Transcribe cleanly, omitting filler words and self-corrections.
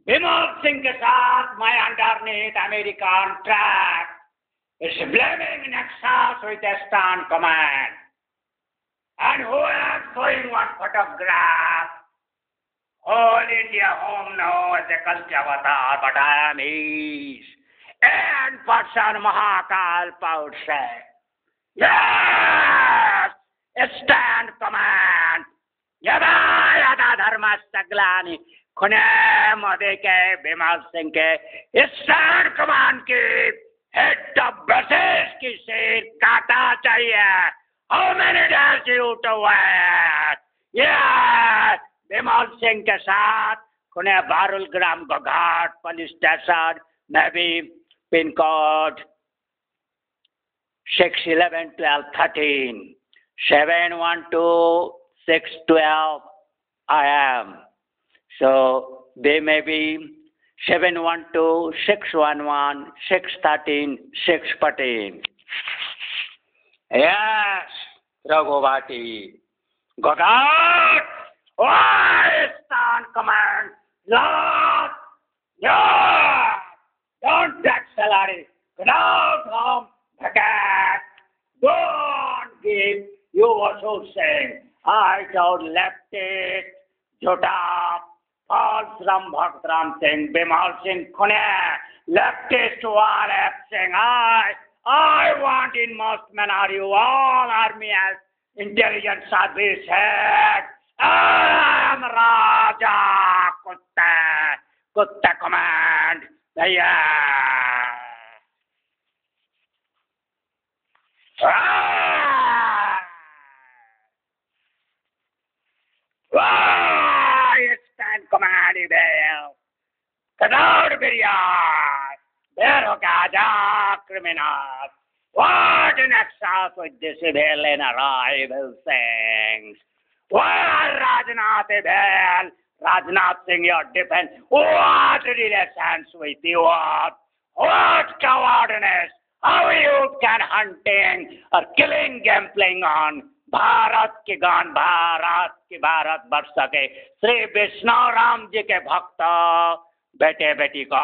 विमल सिंह के साथ मैं underneath American track is blaming Nexus with a stand command. And who is showing one photograph? All India home knows the culture avatar, but I am his. And person Mahakal Paushe. Yes! Stand command. Yada yada dharma saglani. खुने मोदी के विमल सिंह के stand command की head of ब्रसेस की शेर काटा चाहिए. How many days you to wait? Yes, विमल सिंह के साथ खुने बारुल ग्राम घाट पुलिस स्टेशन में भी pin code 611 12 13 712 612 I am. So they may be 712 611 613 614. Yes, Raghuvati. Gogat! Why stand command? Lord! Yeah! Don't take salary. Get out from the cat. Don't give. You also saying, I told left it. Jota. False Ram Bhaktram Singh, Bimal Singh Khune, leftist war Singh. I want in most men are you all army as intelligence service head. I am Raja Kutta command. Stand command there. Kadar Biryat. There Gaja criminals. What an excess with this civil and arrival things. Why Rajnath Bell? Rajnath Singh, your defense. What relations with you? What cowardness? How you can hunting or killing, gambling on Bharat की गान भारत वर्ष के श्री विष्णु राम जी के भक्त बेटे बेटी को